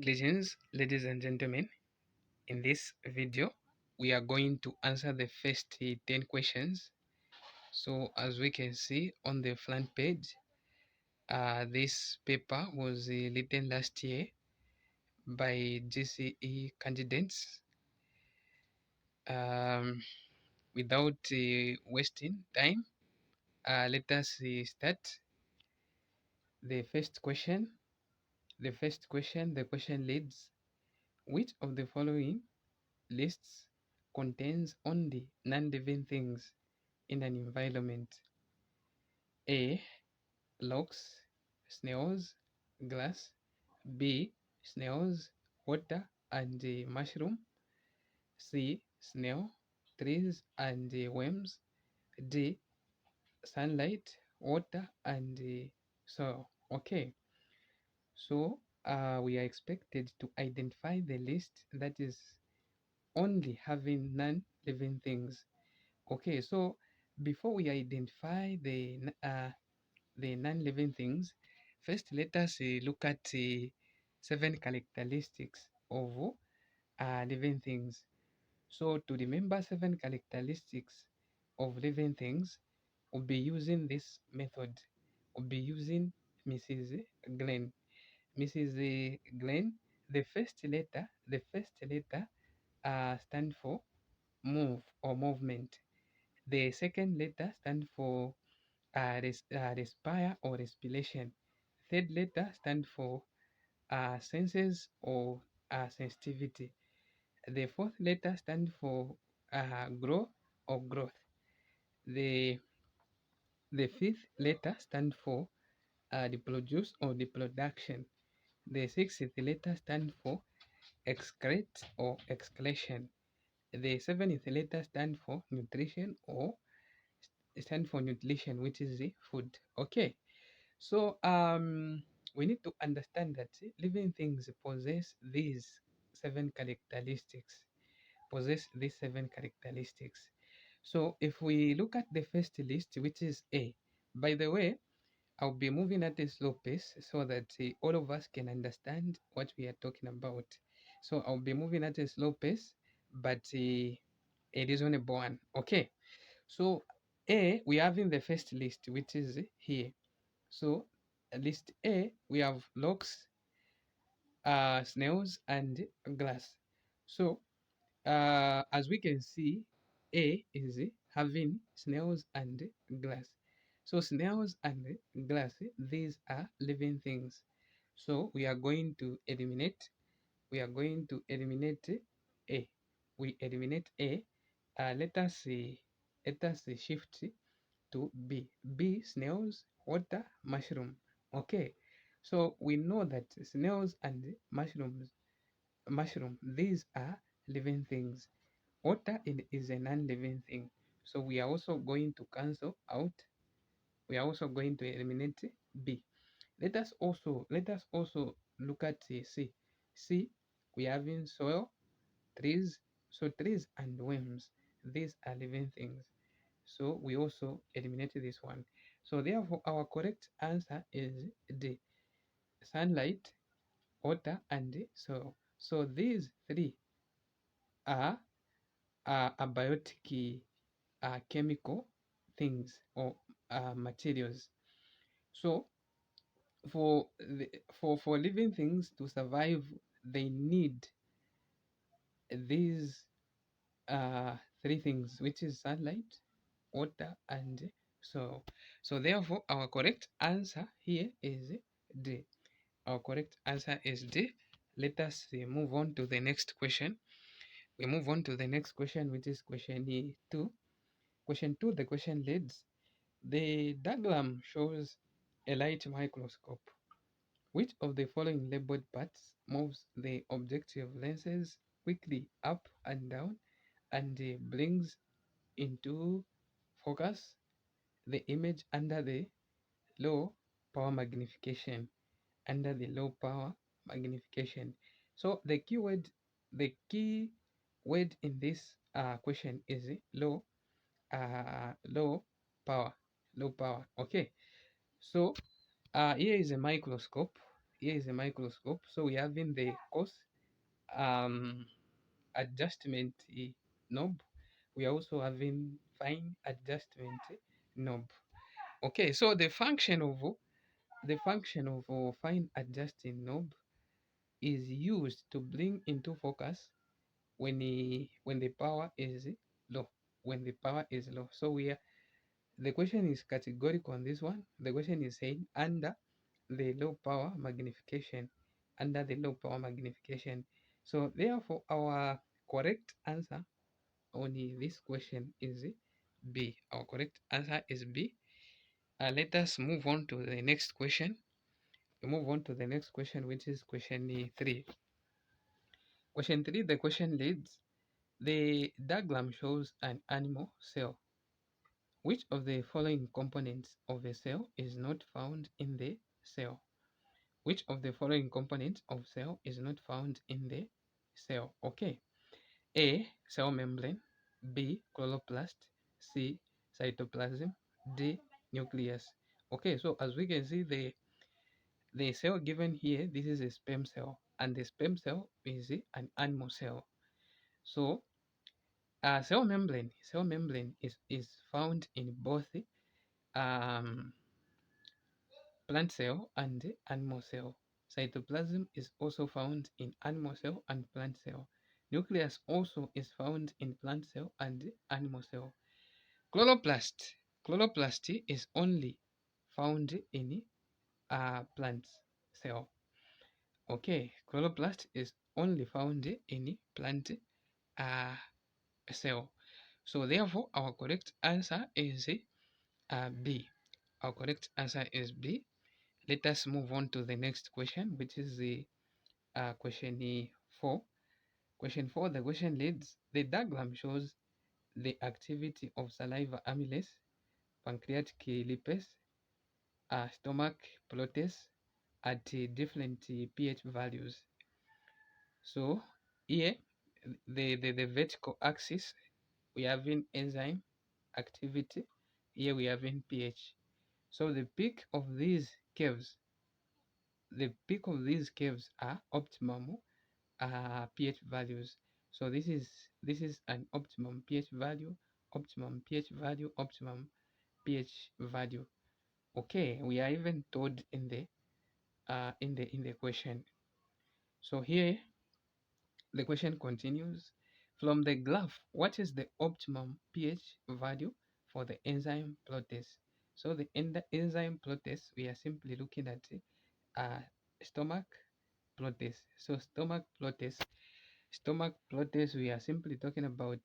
Greetings, ladies and gentlemen. In this video, we are going to answer the first 10 questions. So, as we can see on the front page, this paper was written last year by GCE candidates. Um, without wasting time, let us start. The first question. The question reads: which of the following lists contains only non-living things in an environment? A. Logs, snails, glass. B. Snails, water, and mushroom. C. Snail, trees, and worms. D. Sunlight, water, and soil. Okay, so we are expected to identify the list that is only having non-living things. Okay, so before we identify the non-living things, first let us look at 7 characteristics of living things. So to remember 7 characteristics of living things, we'll be using this method. We'll be using Mrs. Glenn. Mrs. Glenn, the first letter stand for move or movement. The second letter stand for respire or respiration. Third letter stand for senses or sensitivity. The fourth letter stand for grow or growth. The the fifth letter stand for reproduce or reproduction. The sixth letter stand for excrete or excretion. The seventh letter stand for nutrition or stand for nutrition, which is the food. Okay. So we need to understand that living things possess these seven characteristics. Possess these 7 characteristics. So if we look at the first list, which is A, by the way, I'll be moving at a slow pace so that all of us can understand what we are talking about. So I'll be moving at a slow pace, but a reasonable one. Okay. So A, we have in the first list, which is here. So list A, we have logs, snails, and glass. So as we can see, A is having snails and glass. So snails and glass, these are living things. So we are going to eliminate. We are going to eliminate A. We eliminate A. Let us shift to B. B, snails, water, mushroom. Okay. So we know that snails and mushroom, these are living things. Water is a non-living thing. So we are also going to cancel out. We are also going to eliminate B. Let us also look at C. C, we are having soil, trees. So trees and worms, these are living things. So we also eliminate this one. So therefore our correct answer is D. Sunlight, water, and soil. So these three are abiotic chemical things or materials. So for living things to survive, they need these three things, which is sunlight, water, and soil. So therefore, our correct answer here is D. Our correct answer is D. Let us move on to the next question. We move on to the next question, which is question 2. Question 2, the question reads: the diagram shows a light microscope. Which of the following labeled parts moves the objective lenses quickly up and down and brings into focus the image under the low power magnification? Under the low power magnification. So the key word in this question is low power. Low power. Okay. So here is a microscope. here is a microscope. So we have in the coarse um, adjustment knob. We are also having fine adjustment knob. Okay, so the function of fine adjusting knob is used to bring into focus when the power is low. When the power is low. So the question is categorical on this one. The question is saying under the low power magnification. Under the low power magnification. So therefore our correct answer on this question is B. Our correct answer is B. Let us move on to the next question. We move on to the next question, which is question 3. Question 3, the question reads, the diagram shows an animal cell. Which of the following components of the cell is not found in the cell? Which of the following components of cell is not found in the cell? Okay. A. Cell membrane. B. Chloroplast. C. Cytoplasm. D. Nucleus. Okay, so as we can see, the cell given here, this is a sperm cell, and the sperm cell is an animal cell. So cell membrane is found in both um, plant cell and animal cell. Cytoplasm is also found in animal cell and plant cell. Nucleus also is found in plant cell and animal cell. Chloroplast. Chloroplast is only found in plant cell. Okay, chloroplast is only found in plant uh, cell. So therefore, our correct answer is B. Our correct answer is B. Let us move on to the next question, which is the question 4. Question 4, the question reads, the diagram shows the activity of saliva amylase, pancreatic lipase, stomach protease at different pH values. So here, the vertical axis, we have in enzyme activity. Here we have in pH. So the peak of these curves, are optimum pH values. So this is an optimum pH value, optimum pH value, optimum pH value. Okay, we are even told in the question. So here the question continues. From the graph, what is the optimum pH value for the enzyme protease? So the enzyme protease, we are simply looking at uh, stomach protease. So stomach protease, we are simply talking about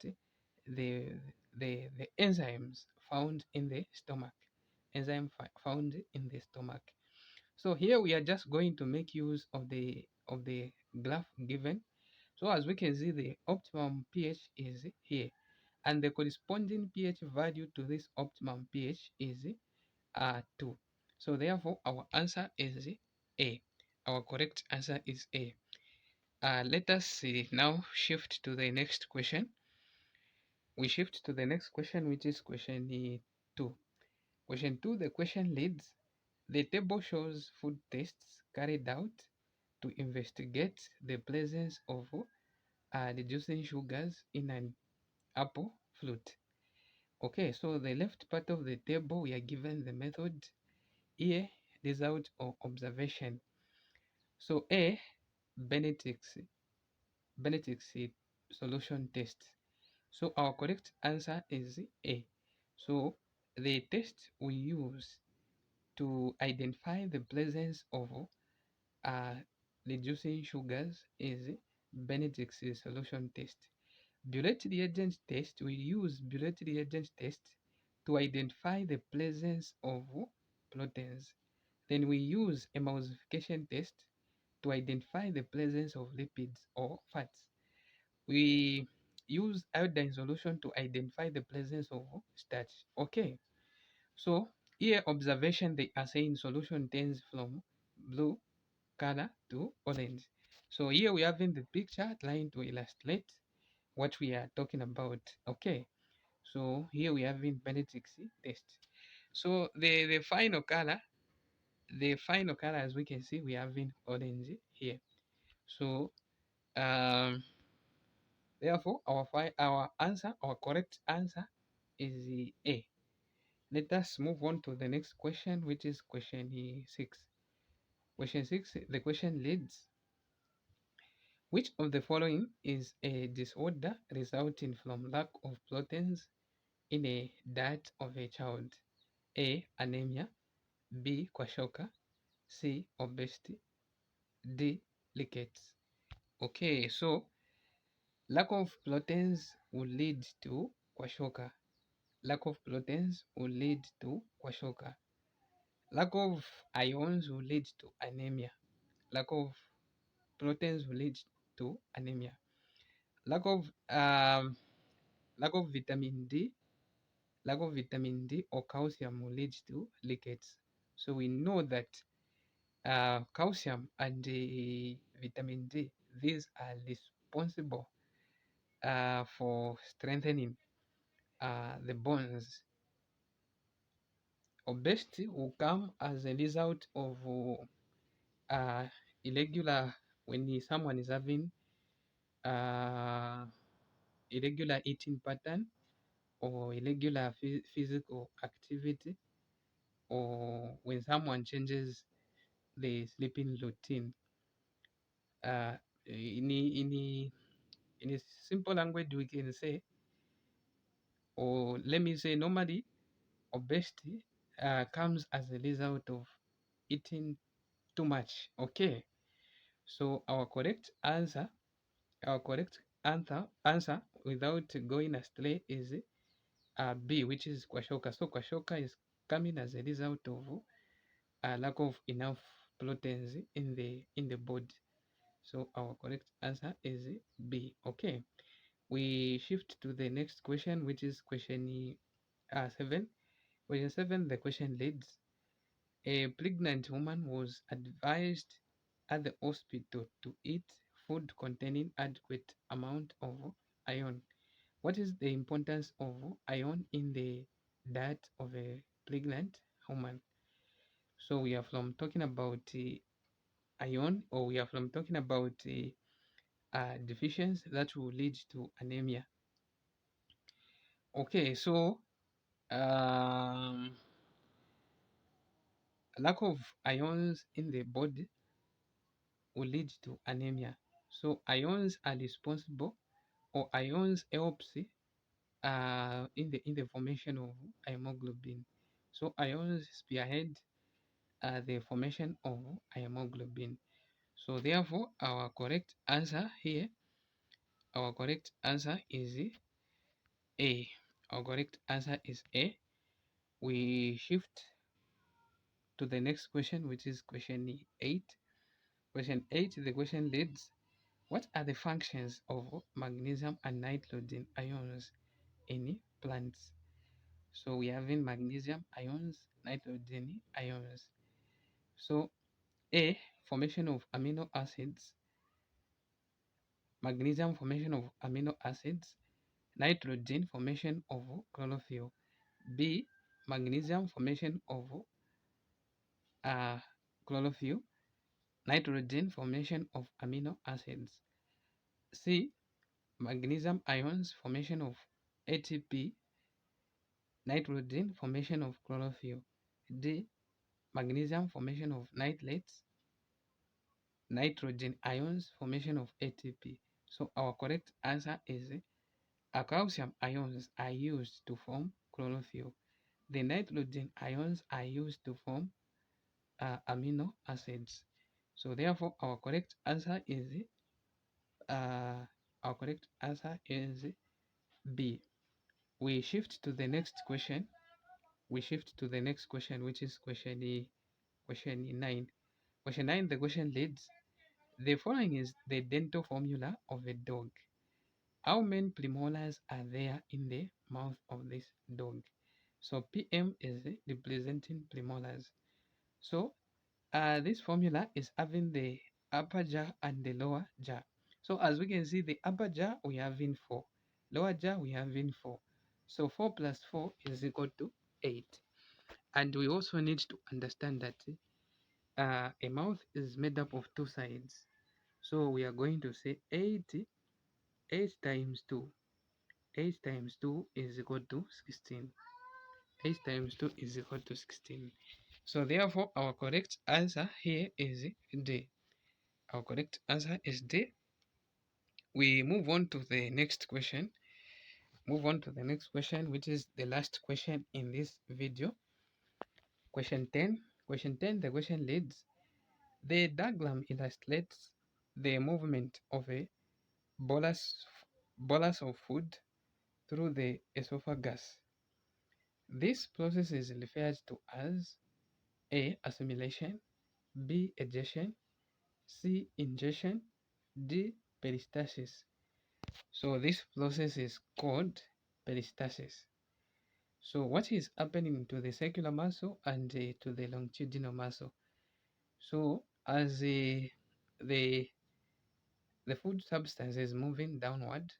the the enzymes found in the stomach. Found in the stomach. So here we are just going to make use of the graph given. So as we can see, the optimum pH is here, and the corresponding pH value to this optimum pH is 2. So therefore, our answer is A. Our correct answer is A. Let us now shift to the next question. We shift to the next question, which is question 2. Question 2, the question reads, the table shows food tests carried out to investigate the presence of reducing sugars in an apple fruit. Okay, so the left part of the table, we are given the method, here result or observation. So A, Benedict's solution test. So our correct answer is A. So the test we use to identify the presence of uh, reducing sugars is Benedict's solution test. Burette reagent test, we use Burette reagent test to identify the presence of proteins. Then we use emulsification test to identify the presence of lipids or fats. We use iodine solution to identify the presence of starch. Okay, so here observation, they are saying solution tends from blue color to orange. So here we have in the picture trying to illustrate what we are talking about. Okay, so here we have in Benedict's test. So the final color, The final color, as we can see, we have in orange here. So therefore our correct answer is the A. Let us move on to the next question, which is question 6. Question 6, the question reads, which of the following is a disorder resulting from lack of proteins in a diet of a child? A. Anemia. B. Kwashiorkor. C. Obesity. D. Rickets. Okay, so lack of proteins will lead to Kwashiorkor. Lack of proteins will lead to Kwashiorkor. Lack of ions will lead to anemia. Lack of proteins will lead to anemia. Lack of lack of vitamin D, lack of vitamin D or calcium will lead to rickets. So we know that calcium and the vitamin D, these are responsible for strengthening the bones. Obesity will come as a result of irregular, when someone is having uh, irregular eating pattern or irregular physical activity, or when someone changes the sleeping routine. Uh, in, in a simple language, we can say, or let me say, normally, obesity comes as a result of eating too much. Okay, so our correct answer without going astray is B, which is Kwashiorkor. So Kwashiorkor is coming as a result of lack of enough proteins in the body. So our correct answer is B. Okay, we shift to the next question, which is question 7. Question 7, the question reads, a pregnant woman was advised at the hospital to eat food containing adequate amount of iron. What is the importance of iron in the diet of a pregnant woman? So we are from talking about iron, or we are from talking about deficiency that will lead to anemia. Okay, so lack of ions in the body will lead to anemia. So ions are responsible, or ions helps in the formation of hemoglobin. So ions spearhead the formation of hemoglobin. So therefore, our correct answer is A. Our correct answer is A. We shift to the next question, which is question 8. Question 8, the question reads, what are the functions of magnesium and nitrogen ions in plants? So we have in magnesium ions, nitrogen ions. So A, formation of amino acids, magnesium formation of amino acids, nitrogen formation of chlorophyll. B, magnesium formation of chlorophyll, nitrogen formation of amino acids. C, magnesium ions formation of ATP, nitrogen formation of chlorophyll. D, magnesium formation of nitrates, nitrogen ions formation of ATP. So our correct answer is calcium ions are used to form chlorophyll. The nitrogen ions are used to form amino acids. So therefore, uh, our correct answer is B. We shift to the next question. Which is question 9. Question 9, the question reads, the following is the dental formula of a dog. How many premolars are there in the mouth of this dog? So PM is representing premolars. So this formula is having the upper jaw and the lower jaw. So as we can see, the upper jaw we have in 4, lower jaw we have in 4. So 4 plus 4 is equal to 8. And we also need to understand that a mouth is made up of two sides. So we are going to say 8 times 2. 8 times 2 is equal to 16. 8 times 2 is equal to 16. So therefore, our correct answer here is D. Our correct answer is D. We move on to the next question. Move on to the next question, which is the last question in this video. Question 10. Question 10, the question reads, the diagram illustrates the movement of a bolus, bolus of food through the esophagus. This process is referred to as A. Assimilation, B. Egestion, C. Ingestion, D. Peristalsis. So this process is called peristalsis. So what is happening to the circular muscle and to the longitudinal muscle? So as the the food substance is moving downward,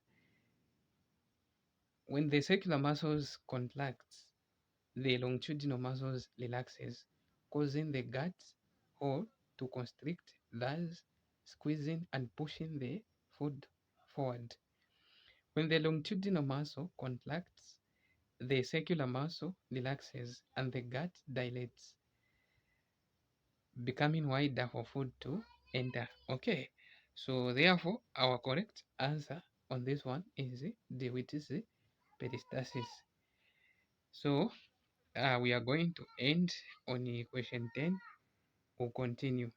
when the circular muscles contracts, the longitudinal muscles relaxes, causing the gut hole to constrict, thus squeezing and pushing the food forward. When the longitudinal muscle contracts, the circular muscle relaxes and the gut dilates, becoming wider for food to enter. Okay, so therefore, our correct answer on this one is D, which is peristalsis. So we are going to end on question 10. We'll continue.